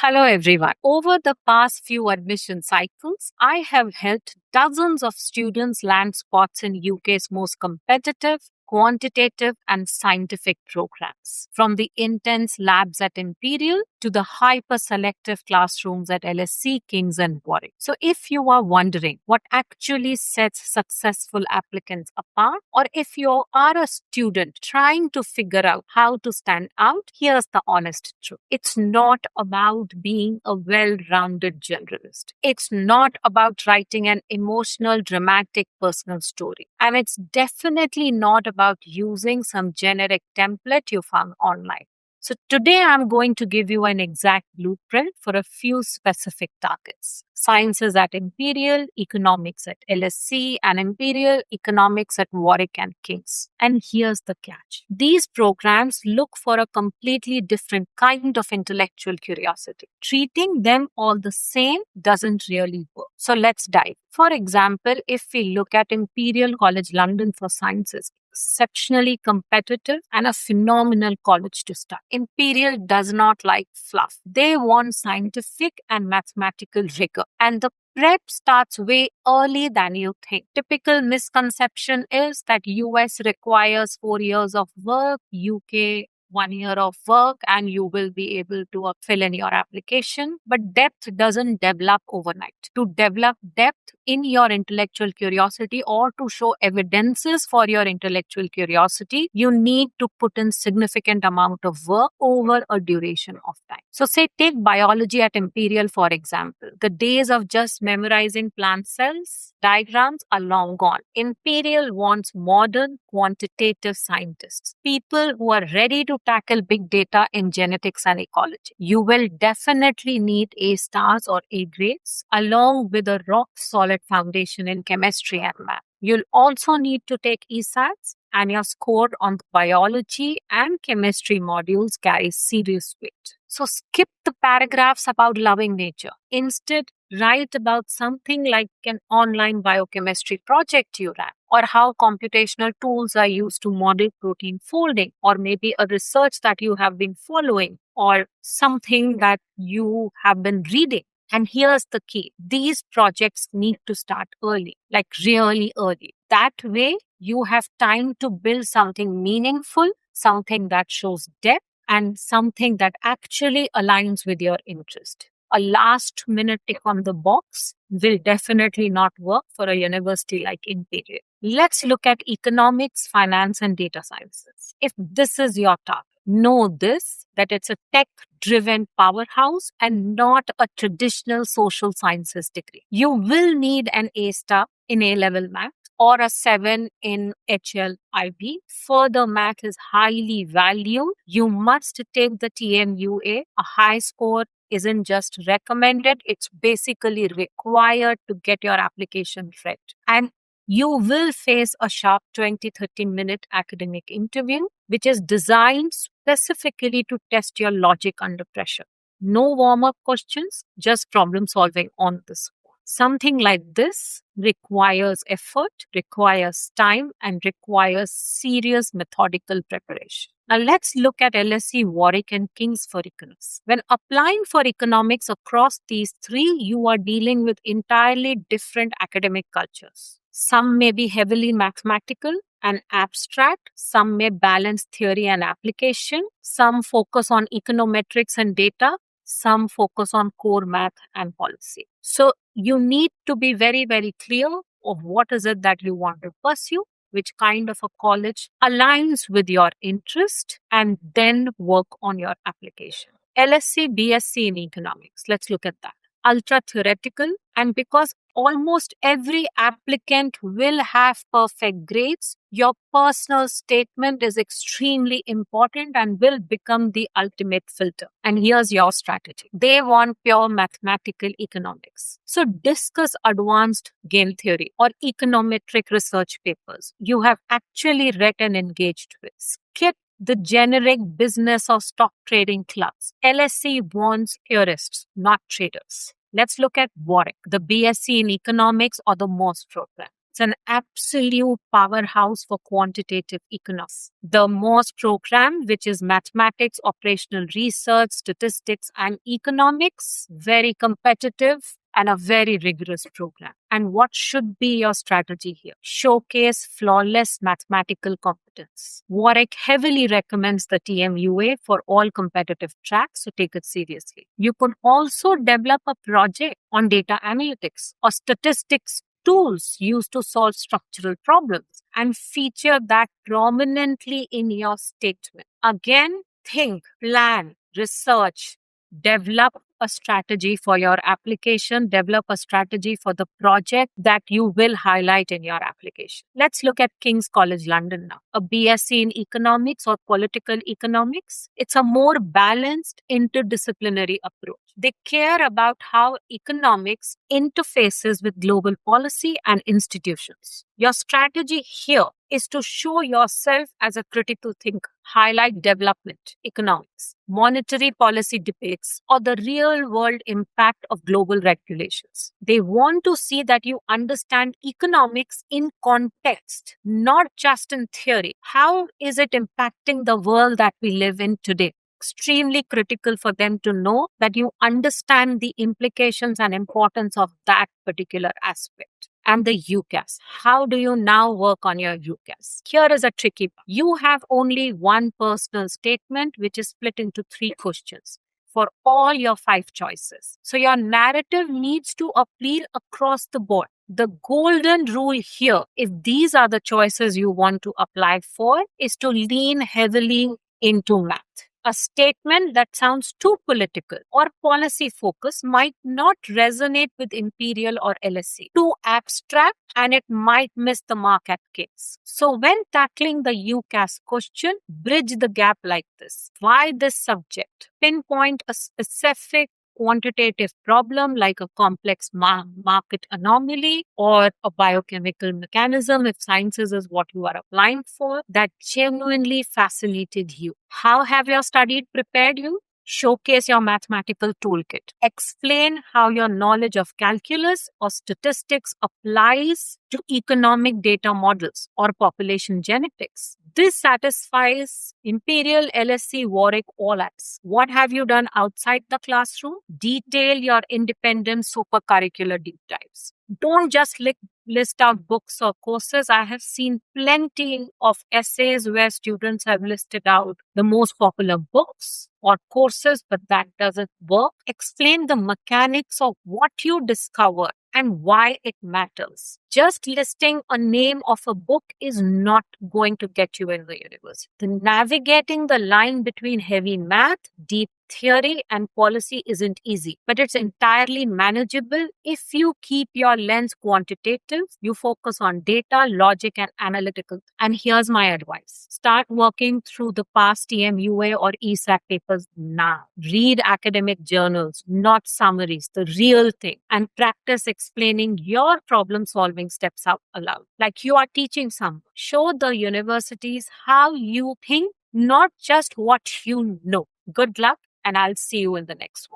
Hello, everyone. Over the past few admission cycles, I have helped dozens of students land spots in UK's most competitive, quantitative, and scientific programs. From the intense labs at Imperial to the hyper selective classrooms at LSC, King's, and Warwick. So, if you are wondering what actually sets successful applicants apart, or if you are a student trying to figure out how to stand out, here's the honest truth. It's not about being a well rounded generalist. It's not about writing an emotional, dramatic personal story. And it's definitely not about using some generic template you found online. So today I'm going to give you an exact blueprint for a few specific targets. Sciences at Imperial, economics at LSC, and Imperial economics at Warwick and King's. And here's the catch. These programs look for a completely different kind of intellectual curiosity. Treating them all the same doesn't really work. So let's dive. For example, if we look at Imperial College London for Sciences, exceptionally competitive and a phenomenal college to start. Imperial does not like fluff. They want scientific and mathematical rigor. And the prep starts way early than you think. Typical misconception is that US requires 4 years of work, UK 1 year of work, and you will be able to fill in your application. But depth doesn't develop overnight. To develop depth in your intellectual curiosity or to show evidences for your intellectual curiosity, you need to put in significant amount of work over a duration of time. So say take biology at Imperial, for example. The days of just memorizing plant cells, diagrams are long gone. Imperial wants modern quantitative scientists, people who are ready to tackle big data in genetics and ecology. You will definitely need A stars or A grades along with a rock solid foundation in chemistry and math. You'll also need to take ESATs, and your score on the biology and chemistry modules carries serious weight. So skip the paragraphs about loving nature. Instead, write about something like an online biochemistry project you ran, or how computational tools are used to model protein folding, or maybe a research that you have been following, or something that you have been reading. And here's the key. These projects need to start early, like really early. That way, you have time to build something meaningful, something that shows depth, and something that actually aligns with your interest. A last minute tick on the box will definitely not work for a university like Imperial. Let's look at economics, finance, and data sciences. If this is your target, know this, that it's a tech-driven powerhouse and not a traditional social sciences degree. You will need an A star in A-level math or a 7 in HLIB. Further, math is highly valued. You must take the TMUA. A high score isn't just recommended, it's basically required to get your application read. And you will face a sharp 20-30 minute academic interview, which is designed specifically to test your logic under pressure. No warm-up questions, just problem solving on the spot. Something like this requires effort, requires time, and requires serious methodical preparation. Now let's look at LSE, Warwick, and King's for economics. When applying for economics across these three, you are dealing with entirely different academic cultures. Some may be heavily mathematical and abstract. Some may balance theory and application. Some focus on econometrics and data. Some focus on core math and policy. So you need to be very, very clear of what is it that you want to pursue, which kind of a college aligns with your interest, and then work on your application. LSC, BSc in economics. Let's look at that. Ultra theoretical, and because almost every applicant will have perfect grades, your personal statement is extremely important and will become the ultimate filter. And here's your strategy. They want pure mathematical economics. So discuss advanced game theory or econometric research papers you have actually read and engaged with. Skip the generic business or stock trading clubs. LSE wants purists, not traders. Let's look at Warwick, the BSc in economics or the MOS program. It's an absolute powerhouse for quantitative economics. The MOS program, which is mathematics, operational research, statistics, and economics, very competitive and a very rigorous program. And what should be your strategy here? Showcase flawless mathematical competence. Warwick heavily recommends the TMUA for all competitive tracks, so take it seriously. You could also develop a project on data analytics or statistics tools used to solve structural problems and feature that prominently in your statement. Again, think, plan, research, develop a strategy for your application, develop a strategy for the project that you will highlight in your application. Let's look at King's College London now. A BSc in economics or political economics. It's a more balanced interdisciplinary approach. They care about how economics interfaces with global policy and institutions. Your strategy here is to show yourself as a critical thinker, highlight development, economics, monetary policy debates, or the real world impact of global regulations. They want to see that you understand economics in context, not just in theory. How is it impacting the world that we live in today? Extremely critical for them to know that you understand the implications and importance of that particular aspect. And the UCAS. How do you now work on your UCAS? Here is a tricky part. You have only one personal statement, which is split into 3 questions for all your 5 choices. So your narrative needs to appeal across the board. The golden rule here, if these are the choices you want to apply for, is to lean heavily into math. A statement that sounds too political or policy focused might not resonate with Imperial or LSE. Too abstract, and it might miss the mark at case. So when tackling the UCAS question, bridge the gap like this. Why this subject? Pinpoint a specific quantitative problem like a complex market anomaly or a biochemical mechanism, if sciences is what you are applying for, that genuinely fascinated you. How have your study prepared you? Showcase your mathematical toolkit. Explain how your knowledge of calculus or statistics applies to economic data models or population genetics. This satisfies Imperial, LSC, Warwick, all apps. What have you done outside the classroom? Detail your independent supercurricular deep dives. Don't just list out books or courses. I have seen plenty of essays where students have listed out the most popular books or courses, but that doesn't work. Explain the mechanics of what you discover and why it matters. Just listing a name of a book is not going to get you in the university. Navigating the line between heavy math, deep theory, and policy isn't easy, but it's entirely manageable if you keep your lens quantitative, you focus on data, logic, and analytical. And here's my advice. Start working through the past TMUA or ESAT papers now. Read academic journals, not summaries, the real thing, and practice explaining your problem-solving steps out aloud. Like you are teaching someone. Show the universities how you think, not just what you know. Good luck, and I'll see you in the next one.